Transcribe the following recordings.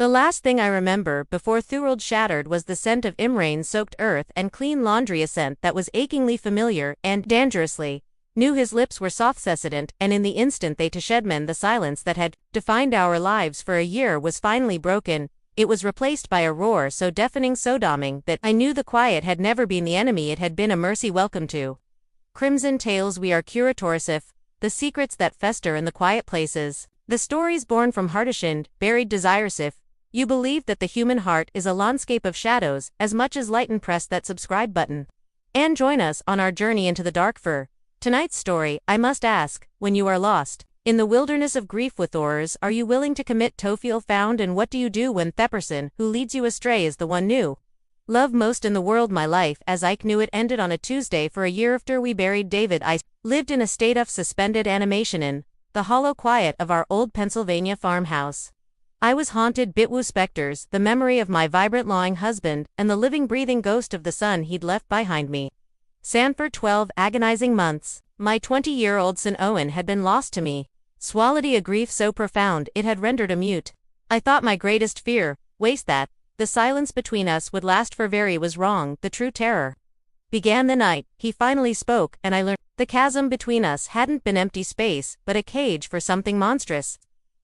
The last thing I remember before the world shattered was the scent of rain-soaked earth and clean laundry, a scent that was achingly familiar and dangerously new. His lips were soft-cessant, and in the instant they touched mine, the silence that had defined our lives for a year was finally broken. It was replaced by a roar so deafening, so dominating, that I knew the quiet had never been the enemy, it had been a mercy. Welcome to Crimson Tales. We are curatorship, the secrets that fester in the quiet places, the stories born from heart-ashamed, buried desires. If you believe that the human heart is a landscape of shadows as much as light, and press that subscribe button and join us on our journey into the dark. For tonight's story, I must ask, when you are lost in the wilderness of grief with horrors, are you willing to commit to feel found? And what do you do when the person who leads you astray is the one you love most in the world? My life as I knew it ended on a Tuesday. For a year after we buried David, I lived in a state of suspended animation in the hollow quiet of our old Pennsylvania farmhouse. I was haunted by specters, the memory of my vibrant lawing husband, and the living breathing ghost of the son he'd left behind me. For 12 agonizing months, my 20-year-old son Owen had been lost to me. Swallowed a grief so profound it had rendered a mute. I thought my greatest fear was that the silence between us would last for very was wrong. The true terror began the night he finally spoke, and I learned the chasm between us hadn't been empty space, but a cage for something monstrous.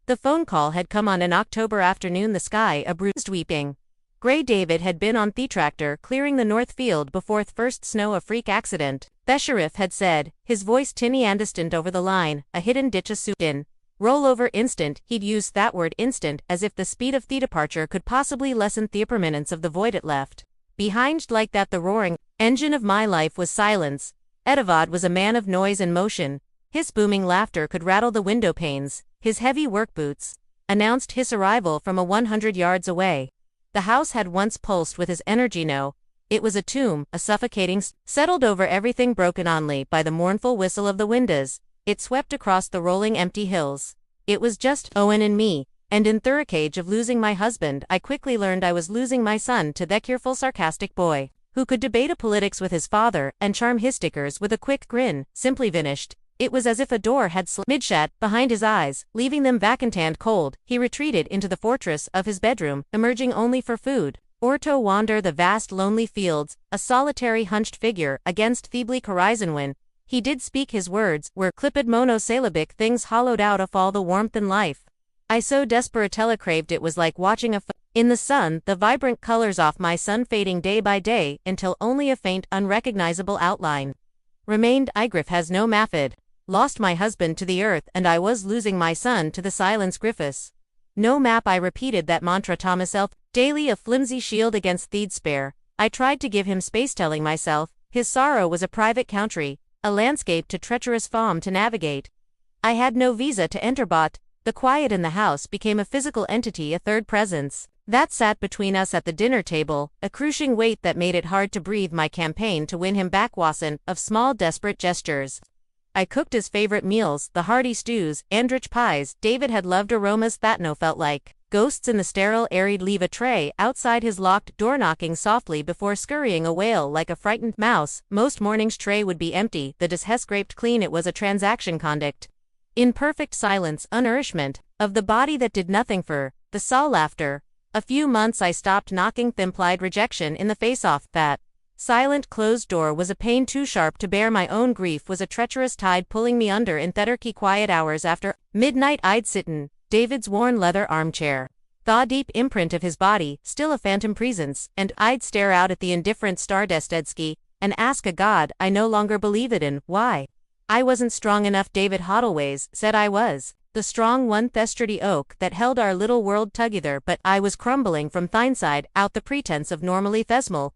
The phone call had come on an October afternoon, the sky a bruised weeping gray. David had been on the tractor clearing the north field before the first snow, a freak accident, the sheriff had said, his voice tinny and distant over the line, a hidden ditch, a in rollover instant. He'd used that word instant as if the speed of the departure could possibly lessen the permanence of the void it left behind. Like that, the roaring engine of my life was silence. Edavad was a man of noise and motion. His booming laughter could rattle the window panes. His heavy work boots announced his arrival from 100 yards away. The house had once pulsed with his energy. No, it was a tomb, a suffocating settled over everything, broken only by the mournful whistle of the winds. It swept across the rolling empty hills. It was just Owen and me, and in the cage of losing my husband, I quickly learned I was losing my son to the cheerful, sarcastic boy who could debate a politics with his father and charm his stickers with a quick grin. Simply vanished. It was as if a door had slid shut behind his eyes, leaving them vacant and cold. He retreated into the fortress of his bedroom, emerging only for food or to wander the vast lonely fields, a solitary hunched figure against the bleak horizon. When he did speak, his words were clipped monosyllabic things hollowed out of all the warmth and life I so desperately craved. It was like watching in the sun, the vibrant colors off my son fading day by day until only a faint, unrecognizable outline remained. Grief has no method. Lost my husband to the earth, and I was losing my son to the silence. Griffiths no map. I repeated that mantra to myself daily, a flimsy shield against the despair. I tried to give him space, telling myself his sorrow was a private country, a landscape too treacherous for him to navigate. I had no visa to enter, but the quiet in the house became a physical entity, a third presence that sat between us at the dinner table, a crushing weight that made it hard to breathe. My campaign to win him back was one of small, desperate gestures. I cooked his favorite meals, the hearty stews and rich pies. David had loved aromas that no felt like ghosts in the sterile, arid. Leave a tray outside his locked door, knocking softly before scurrying away like a frightened mouse. Most mornings tray would be empty, the dish scraped clean. It was a transaction conduct in perfect silence, a nourishment of the body that did nothing for the soul. After a few months I stopped knocking. The implied rejection in the face off that silent closed door was a pain too sharp to bear. My own grief was a treacherous tide pulling me under. In the quiet hours after midnight I'd sit in David's worn leather armchair, the deep imprint of his body still a phantom presence, and I'd stare out at the indifferent Stardustedski and ask a God I no longer believe it in why I wasn't strong enough. David Hoddleways said I was the strong one, the sturdy oak that held our little world together, but I was crumbling from the inside out. The pretense of normally thesmal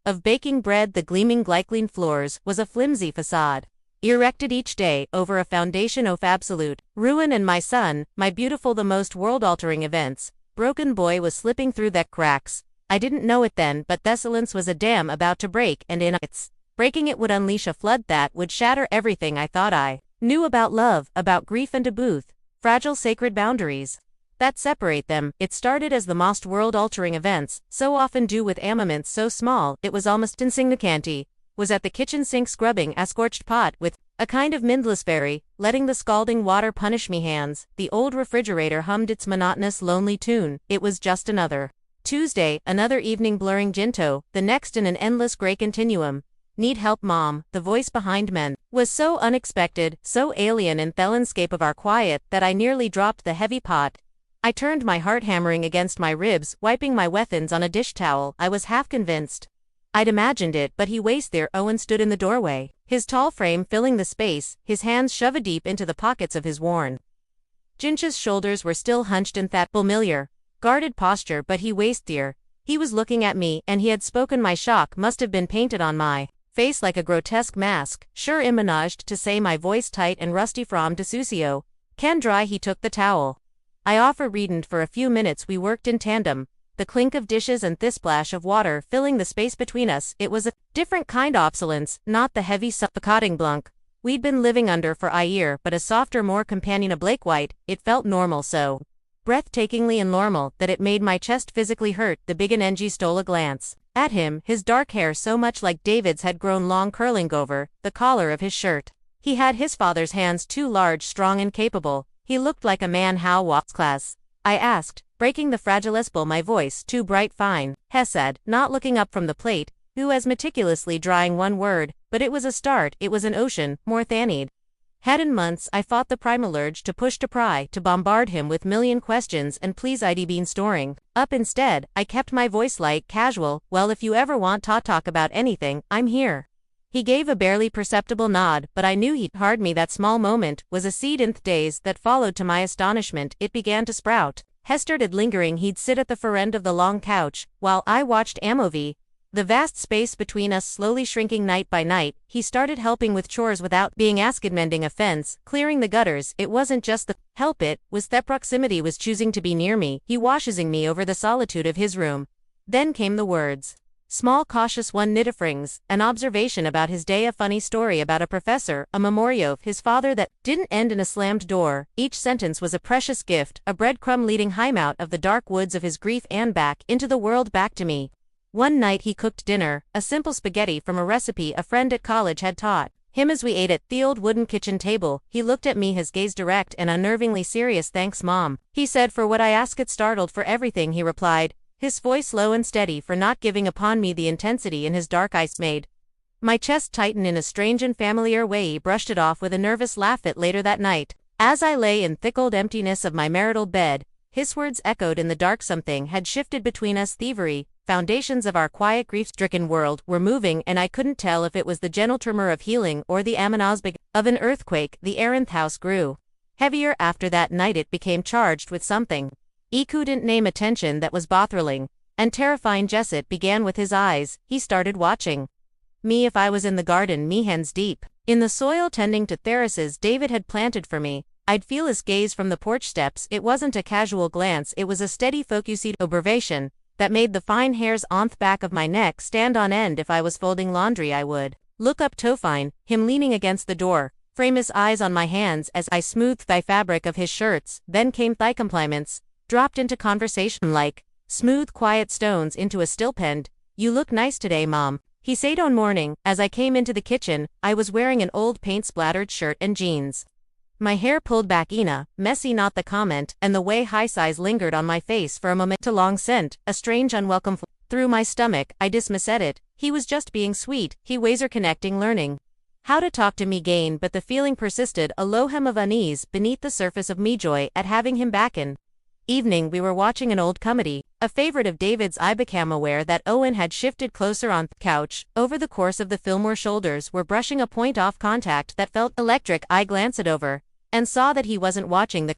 of baking bread, the gleaming glycine floors, was a flimsy facade erected each day over a foundation of absolute ruin. And my son, my beautiful, the most world-altering events, broken boy, was slipping through the cracks. I didn't know it then, but Thessalon's was a dam about to break, and in its breaking it would unleash a flood that would shatter everything I thought I knew about love, about grief, and about fragile sacred boundaries that separate them. It started as the most world-altering events so often do, with armaments so small it was almost insignificant. Was at the kitchen sink scrubbing a scorched pot with A kind of mindless fairy, letting the scalding water punish me hands. The old refrigerator hummed its monotonous lonely tune. It was just another Tuesday, another evening blurring Jinto, the next in an endless gray continuum. Need help, Mom? The voice behind men was so unexpected, so alien in the landscape of our quiet, that I nearly dropped the heavy pot. I turned, my heart hammering against my ribs, wiping my weapons on a dish towel. I was half convinced I'd imagined it, but he was there. Owen stood in the doorway, his tall frame filling the space, his hands shoved deep into the pockets of his worn Jincha's shoulders were still hunched in that familiar, guarded posture, but he was there. He was looking at me, and he had spoken. My shock must have been painted on my face like a grotesque mask. Sure, I managed to say, my voice tight and rusty from Desusio. Can dry. He took the towel I offered, reading. For a few minutes we worked in tandem, the clink of dishes and the splash of water filling the space between us. It was a different kind of opulence, not the heavy suffocating blunk we'd been living under for a year, but a softer, more companionable white. It felt normal, so breathtakingly and normal, that it made my chest physically hurt. The big Ng stole a glance at him, his dark hair so much like David's had grown long, curling over the collar of his shirt. He had his father's hands, too large, strong and capable. He looked like a man. How was class? I asked, breaking the fragilisple, my voice too bright. Fine, Hess said, not looking up from the plate, who was meticulously drying one word, but it was a start. It was an ocean, more than he'd had in months. I fought the primal urge to push, to pry, to bombard him with million questions, and please I'd been storing up. Instead, I kept my voice light, casual. Well, if you ever want to talk about anything, I'm here. He gave a barely perceptible nod, but I knew he'd heard me. That small moment was a seed. In the days that followed, to my astonishment, it began to sprout. Hester did lingering. He'd sit at the far end of the long couch, while I watched Amovi, the vast space between us slowly shrinking night by night. He started helping with chores without being asked, mending a fence, clearing the gutters. It wasn't just the help, it was that proximity, was choosing to be near me. He washing me over the solitude of his room. Then came the words. Small, cautious one. Nittifrings, an observation about his day, a funny story about a professor, a memory of his father that didn't end in a slammed door. Each sentence was a precious gift, a breadcrumb leading him out of the dark woods of his grief and back into the world, back to me. One night he cooked dinner, a simple spaghetti from a recipe a friend at college had taught him. As we ate at the old wooden kitchen table, he looked at me, his gaze direct and unnervingly serious. Thanks, Mom, he said, for what I asked. It startled. For everything, he replied, his voice low and steady, for not giving upon me. The intensity in his dark eyes made my chest tighten in a strange and familiar way. He brushed it off with a nervous laugh. It later that night, as I lay in thick old emptiness of my marital bed, his words echoed in the dark. Something had shifted between us. Thievery, foundations of our quiet, grief-stricken world were moving, and I couldn't tell if it was the gentle tremor of healing or the amonasbig of an earthquake. The Aranth house grew heavier. After that night it became charged with something he couldn't name, a tension that was bothering and terrifying. Jesset began with his eyes. He started watching me. If I was in the garden, me hands deep in the soil tending to terraces David had planted for me, I'd feel his gaze from the porch steps. It wasn't a casual glance, it was a steady, focused observation that made the fine hairs on the back of my neck stand on end. If I was folding laundry, I would look up to find him leaning against the door, frame his eyes on my hands as I smoothed the fabric of his shirts. Then came thigh compliments, dropped into conversation like smooth, quiet stones into a still pen. You look nice today, Mom, he said one morning. As I came into the kitchen, I was wearing an old paint-splattered shirt and jeans. My hair pulled back in a messy knot. The comment and the way high size lingered on my face for a moment. A long scent, a strange unwelcome through my stomach. I dismissed it. He was just being sweet. He was connecting, learning how to talk to me again. But the feeling persisted, a low hem of unease beneath the surface of me joy at having him back. In evening we were watching an old comedy, a favorite of David's. I became aware that Owen had shifted closer on the couch. Over the course of the film, our shoulders were brushing, a point-off contact that felt electric. I glanced it over and saw that he wasn't watching the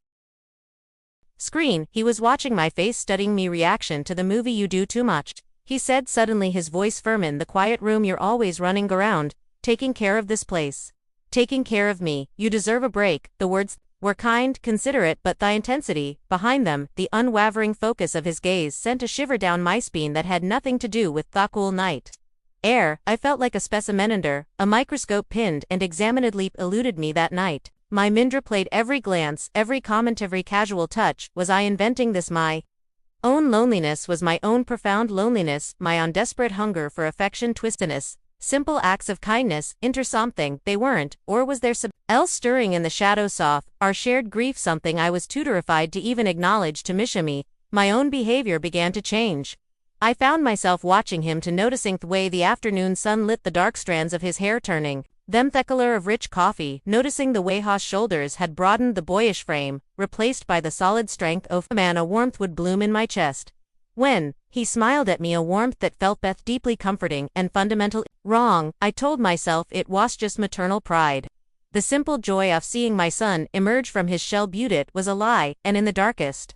screen. He was watching my face, studying me. Reaction to the movie. You do too much, he said suddenly, his voice firm. In the quiet room, you're always running around, taking care of this place, taking care of me. You deserve a break. The words were kind, considerate, but the intensity behind them, the unwavering focus of his gaze, sent a shiver down my spine that had nothing to do with the cool night air. I felt like a specimen under a microscope, pinned and examined. Leap eluded me that night. My Mindra played every glance, every comment, every casual touch. Was I inventing this? My own loneliness was my own profound loneliness, my own desperate hunger for affection, twistedness, Simple acts of kindness, inter something, they weren't, or was there something else stirring in the shadow soft, our shared grief something I was too terrified to even acknowledge to Mishami. My own behavior began to change. I found myself watching him to noticing the way the afternoon sun lit the dark strands of his hair turning, them the color of rich coffee, noticing the way his shoulders had broadened the boyish frame, replaced by the solid strength of a man. A warmth would bloom in my chest. When he smiled at me, a warmth that felt both deeply comforting and fundamentally wrong, I told myself it was just maternal pride. The simple joy of seeing my son emerge from his shell beauty was a lie, and in the darkest,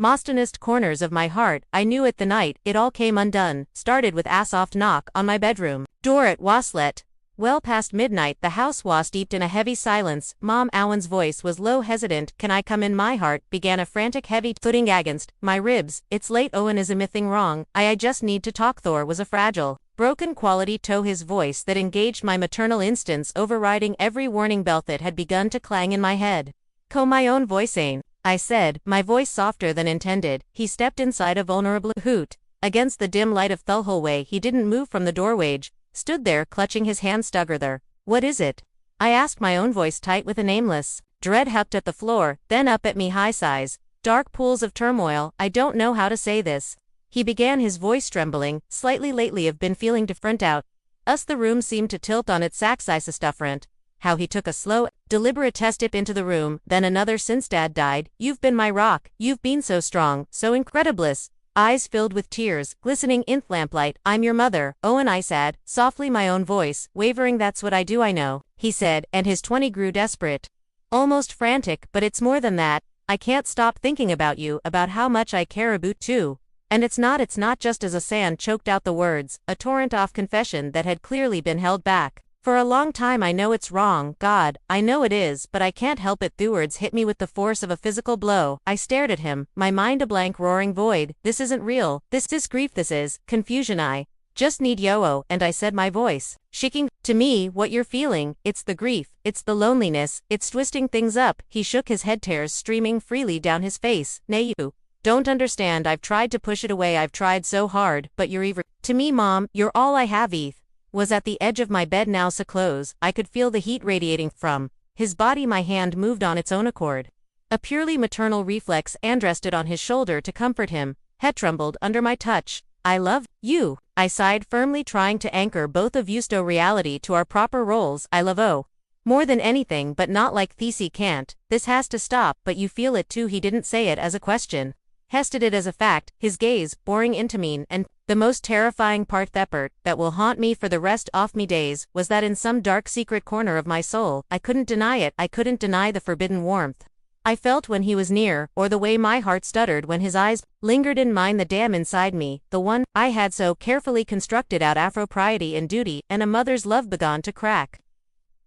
most corners of my heart, I knew it the night it all came undone, started with a soft knock on my bedroom door at Waslet. Well past midnight, the house was steeped in a heavy silence. Mom Owen's voice was low, hesitant. Can I come in? My heart began a frantic heavy thudding against my ribs. It's late. Owen, is anything wrong? I just need to talk. Thor was a fragile, broken quality to his voice that engaged my maternal instincts, overriding every warning bell that had begun to clang in my head. My own voice ain't, I said, my voice softer than intended. He stepped inside a vulnerable hoot. Against the dim light of the hallway, he didn't move from the doorway, stood there clutching his hands together. What is it? I asked, my own voice tight with a nameless dread. Hucked at the floor, then up at me, high sighs, dark pools of turmoil. I don't know how to say this. He began, his voice trembling slightly. Lately I've been feeling different out. The room seemed to tilt on its axis different. How he took a slow, deliberate step into the room, then another. Since Dad died, you've been my rock. You've been so strong, so incrediblous. Eyes filled with tears, glistening in lamplight. I'm your mother, Owen, I said, softly, my own voice wavering. That's what I do, I know, he said, and his tone grew desperate, almost frantic. But it's more than that. I can't stop thinking about you, about how much I care about you. And it's not just. As a sand choked out the words, a torrent of confession that had clearly been held back for a long time. I know it's wrong, God, I know it is, but I can't help it. The words hit me with the force of a physical blow. I stared at him, my mind a blank, roaring void. This isn't real. This is grief. This is confusion. I just need yo. And I said, my voice shaking, to me, what you're feeling, it's the grief, it's the loneliness, it's twisting things up. He shook his head, tears streaming freely down his face. Nay, you don't understand. I've tried to push it away. I've tried so hard, but you're even to me, Mom, you're all I have. Eve was at the edge of my bed now, so close, I could feel the heat radiating from his body. My hand moved on its own accord. A purely maternal reflex, and rested on his shoulder to comfort him. Head trembled under my touch. I love you, I sighed, firmly trying to anchor both of you to reality, to our proper roles. I love more than anything, but not like Thesey can't. This has to stop. But you feel it too. He didn't say it as a question, hested it as a fact, his gaze boring into me. And the most terrifying part, that will haunt me for the rest of me days, was that in some dark secret corner of my soul, I couldn't deny it. I couldn't deny the forbidden warmth I felt when he was near, or the way my heart stuttered when his eyes lingered in mine. The dam inside me, the one I had so carefully constructed out of propriety and duty and a mother's love, began to crack.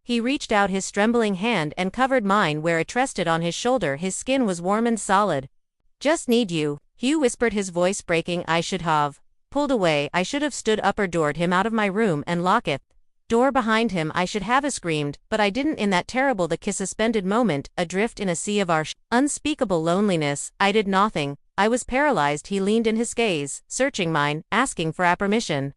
He reached out his trembling hand and covered mine where it rested on his shoulder. His skin was warm and solid. Just need you, Hugh whispered, his voice breaking. I should have pulled away. I should have stood up or doored him out of my room and locked it door behind him. I should have screamed, but I didn't. In that terrible, the kiss suspended moment, adrift in a sea of our unspeakable loneliness, I did nothing. I was paralyzed. He leaned in, his gaze searching mine, asking for permission.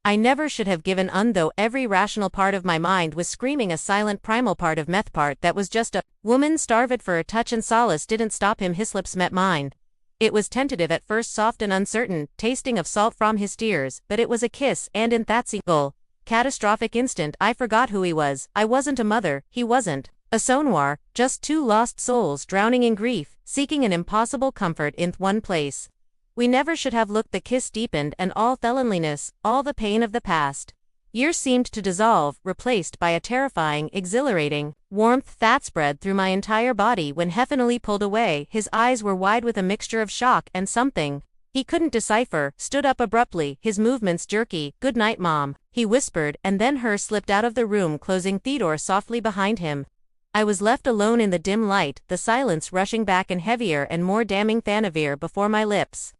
I never should have given though every rational part of my mind was screaming. A silent primal part of meth part that was just a woman starved for a touch and solace didn't stop him. His lips met mine. It was tentative at first, soft and uncertain, tasting of salt from his tears, but it was a kiss, and in that single catastrophic instant I forgot who he was. I wasn't a mother, he wasn't a sonoir, just two lost souls drowning in grief, seeking an impossible comfort in one place. We never should have looked. The kiss deepened, and all the loneliness, all the pain of the past years seemed to dissolve, replaced by a terrifying, exhilarating warmth that spread through my entire body. When he finally pulled away, his eyes were wide with a mixture of shock and something he couldn't decipher, stood up abruptly, his movements jerky. Good night, Mom, he whispered, and then slipped out of the room, closing the door softly behind him. I was left alone in the dim light, the silence rushing back in heavier and more damning than before my lips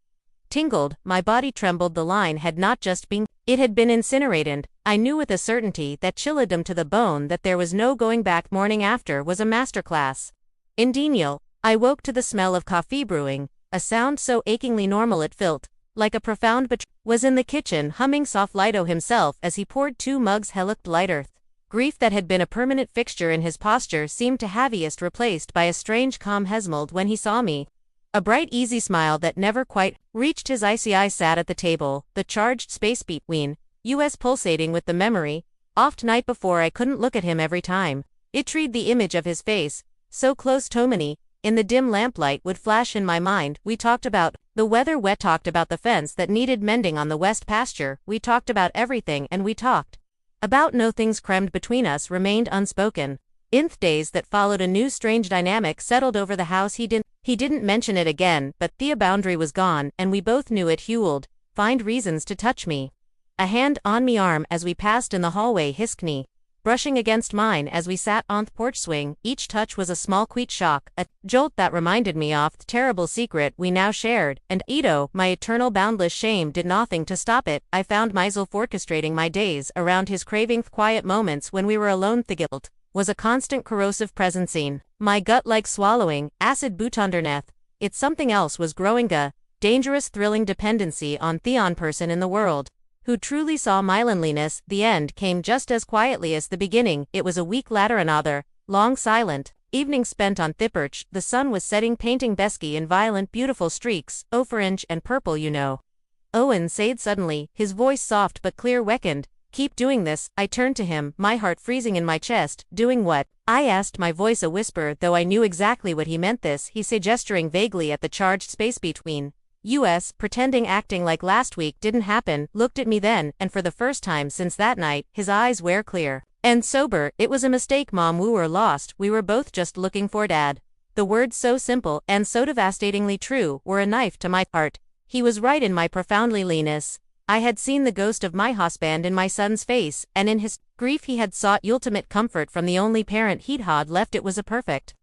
tingled, my body trembled. The line had not just been, it had been incinerated. I knew with a certainty that chilled him to the bone that there was no going back. Morning after was a masterclass in denial. I woke to the smell of coffee brewing, a sound so achingly normal it felt like a profound was in the kitchen humming soft Lido himself as he poured 2 mugs hellocked lighter. Grief that had been a permanent fixture in his posture seemed to have replaced by a strange calm Hesmold when he saw me. A bright easy smile that never quite reached his icy eyes sat at the table, the charged space between us pulsating with the memory. Oft night before I couldn't look at him every time. It treed the image of his face, so close to me, in the dim lamplight would flash in my mind. We talked about the weather, we talked about the fence that needed mending on the west pasture, we talked about everything, and we talked about no things crammed between us remained unspoken. In the days that followed, a new strange dynamic settled over the house. He didn't mention it again, but the boundary was gone, and we both knew it. Hewell'd find reasons to touch me. A hand on me arm as we passed in the hallway, his knee brushing against mine as we sat on the porch swing. Each touch was a small quick shock, a jolt that reminded me of the terrible secret we now shared, and my eternal boundless shame did nothing to stop it. I found myself orchestrating my days around his craving. Quiet moments when we were alone. The guilt was a constant corrosive presence in my gut, like swallowing acid boot underneath. It's something else was growing, a dangerous thrilling dependency on the person in the world who truly saw my loneliness. The end came just as quietly as the beginning. It was a week later, another long silent evening spent on the porch. The sun was setting, painting Besky in violent beautiful streaks, orange and purple, Owen said suddenly, his voice soft but clear. Weakened. Keep doing this. I turned to him, my heart freezing in my chest. Doing what? I asked, my voice a whisper, though I knew exactly what he meant. This, he said, gesturing vaguely at the charged space between us, pretending acting like last week didn't happen. Looked at me then, and for the first time since that night, his eyes were clear and sober. It was a mistake, Mom. We were lost. We were both just looking for Dad. The words, so simple and so devastatingly true, were a knife to my heart. He was right in my profound loneliness. I had seen the ghost of my husband in my son's face, and in his grief he had sought ultimate comfort from the only parent he'd had left. It was a perfect,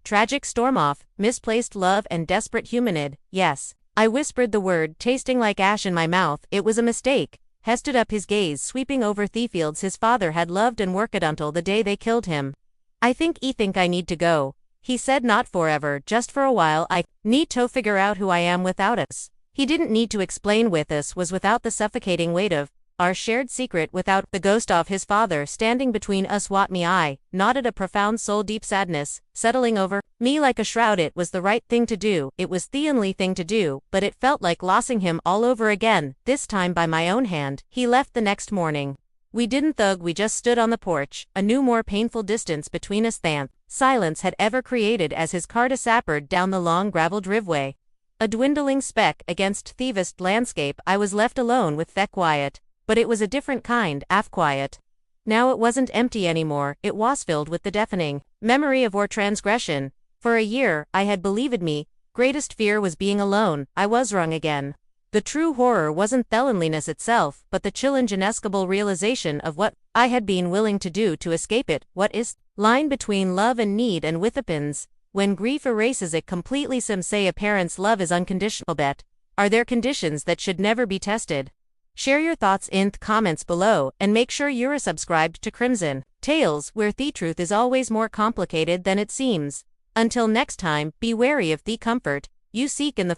tragic storm of misplaced love and desperate humanity. Yes. I whispered the word, tasting like ash in my mouth. It was a mistake. He stood up, his gaze sweeping over the fields his father had loved and worked until the day they killed him. I think I need to go. He said, not forever, just for a while. I need to figure out who I am without us. He didn't need to explain. With us was without the suffocating weight of our shared secret, without the ghost of his father standing between us. What me? I nodded, a profound soul deep sadness settling over me like a shroud. It was the right thing to do. It was the only thing to do, but it felt like losing him all over again, this time by my own hand. He left the next morning. We didn't thug, we just stood on the porch, a new more painful distance between us than silence had ever created as his car disappeared down the long gravel driveway. A dwindling speck against the vast landscape. I was left alone with that quiet. But it was a different kind of quiet. Now it wasn't empty anymore, it was filled with the deafening memory of our transgression. For a year, I had believed me greatest fear was being alone. I was wrong again. The true horror wasn't the loneliness itself, but the chill and inescapable realization of what I had been willing to do to escape it. What is line between love and need, and with opens when grief erases it completely? Some say a parent's love is unconditional, but are there conditions that should never be tested? Share your thoughts in the comments below, and make sure you're subscribed to Crimson Tales, where the truth is always more complicated than it seems. Until next time, be wary of the comfort you seek in the